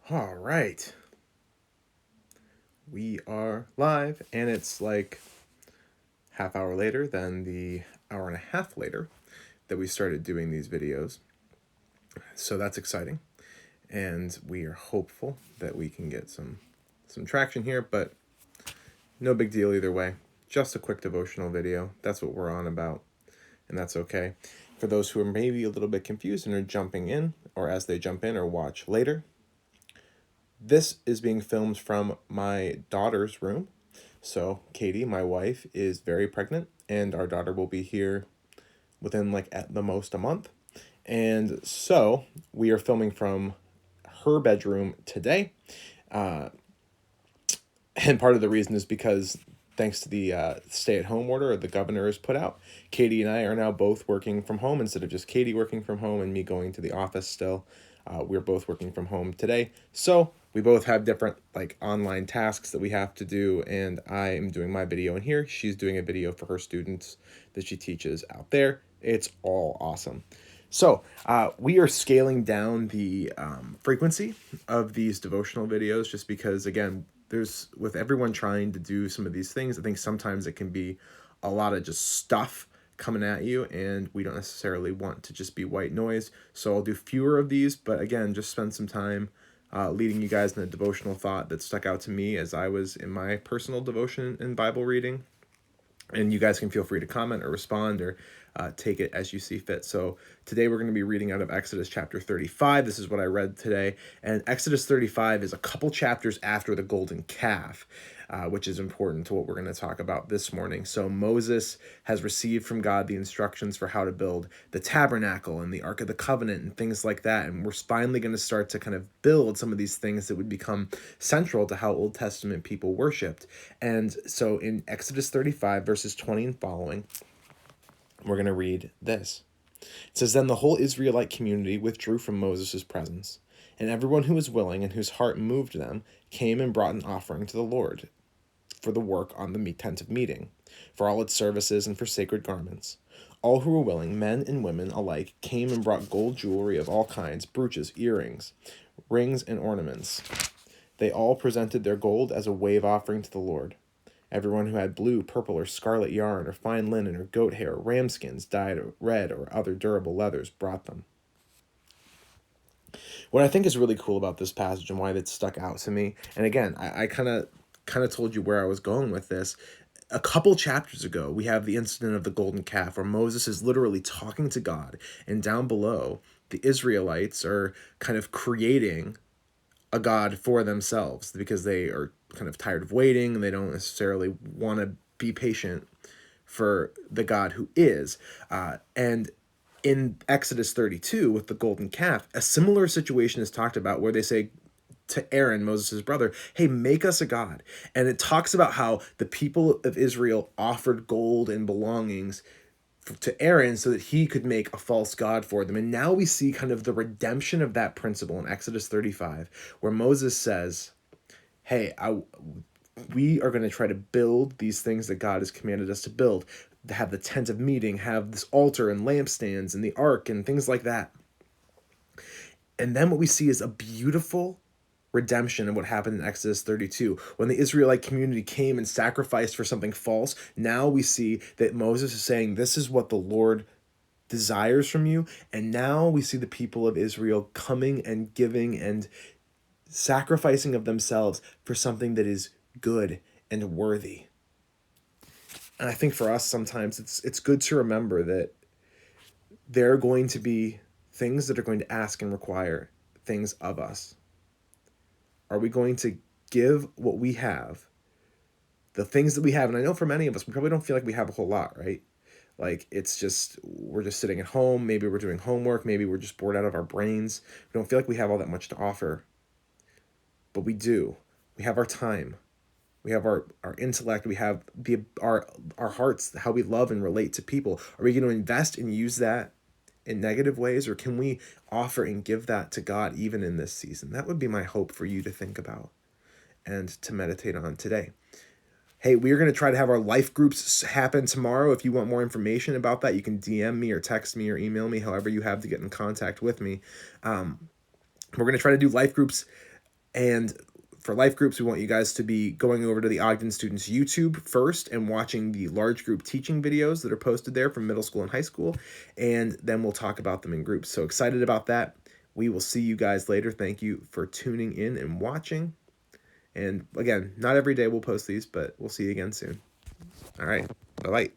All right. We are live, and it's like half hour later than the hour and a half later that we started doing these videos. So that's exciting, and we are hopeful that we can get some traction here, but no big deal either way. Just a quick devotional video. That's what we're on about, and that's okay. For those who are maybe a little bit confused and are jumping in, or as they jump in or watch later, this is being filmed from my daughter's room. So, Katie, my wife, is very pregnant, and our daughter will be here within like at the most a month. And so, we are filming from her bedroom today. And part of the reason is because, thanks to the stay at home order the governor has put out, Katie and I are now both working from home instead of just Katie working from home and me going to the office still. We're both working from home today. So we both have different like online tasks that we have to do, and I am doing my video in here. She's doing a video for her students that she teaches out there. It's all awesome. So we are scaling down the frequency of these devotional videos just because, again, there's with everyone trying to do some of these things, I think sometimes it can be a lot of just stuff coming at you, and we don't necessarily want to just be white noise. So I'll do fewer of these, but again, just spend some time leading you guys in a devotional thought that stuck out to me as I was in my personal devotion and Bible reading. And you guys can feel free to comment or respond or take it as you see fit. So today we're going to be reading out of Exodus chapter 35. This is what I read today. And Exodus 35 is a couple chapters after the golden calf, which is important to what we're going to talk about this morning. So Moses has received from God the instructions for how to build the tabernacle and the Ark of the Covenant and things like that. And we're finally going to start to kind of build some of these things that would become central to how Old Testament people worshipped. And so in Exodus 35, verses 20 and following, we're going to read this. It says, "Then the whole Israelite community withdrew from Moses' presence, and everyone who was willing and whose heart moved them came and brought an offering to the Lord for the work on the tent of meeting, for all its services and for sacred garments. All who were willing, men and women alike, came and brought gold jewelry of all kinds, brooches, earrings, rings, and ornaments. They all presented their gold as a wave offering to the Lord. Everyone who had blue, purple, or scarlet yarn, or fine linen, or goat hair, or ram skins dyed red, or other durable leathers brought them." What I think is really cool about this passage and why that stuck out to me, and again, I kind of told you where I was going with this. A couple chapters ago, we have the incident of the golden calf, where Moses is literally talking to God, and down below, the Israelites are kind of creating a god for themselves because they are kind of tired of waiting and they don't necessarily want to be patient for the God who is. And in Exodus 32 with the golden calf, a similar situation is talked about where they say to Aaron, Moses' brother, "Hey, make us a god." And it talks about how the people of Israel offered gold and belongings to Aaron so that he could make a false god for them. And now we see kind of the redemption of that principle in Exodus 35, where Moses says, "Hey, we are going to try to build these things that God has commanded us to build, to have the tent of meeting, have this altar and lampstands and the ark and things like that." And then what we see is a beautiful redemption of what happened in Exodus 32. When the Israelite community came and sacrificed for something false, now we see that Moses is saying, "This is what the Lord desires from you." And now we see the people of Israel coming and giving and sacrificing of themselves for something that is good and worthy. And I think for us sometimes it's good to remember that there are going to be things that are going to ask and require things of us. Are we going to give what we have, the things that we have? And I know for many of us, we probably don't feel like we have a whole lot, right? Like it's just, we're just sitting at home. Maybe we're doing homework. Maybe we're just bored out of our brains. We don't feel like we have all that much to offer. But we do. We have our time. We have our intellect. We have our hearts, how we love and relate to people. Are we going to invest and use that in negative ways, or can we offer and give that to God even in this season? That would be my hope for you to think about and to meditate on today. Hey, we are going to try to have our life groups happen tomorrow. If you want more information about that, you can DM me or text me or email me, however you have to get in contact with me. We're going to try to do life groups And for life groups, we want you guys to be going over to the Ogden Students YouTube first and watching the large group teaching videos that are posted there from middle school and high school. And then we'll talk about them in groups. So excited about that. We will see you guys later. Thank you for tuning in and watching. And again, not every day we'll post these, but we'll see you again soon. All right. Bye-bye.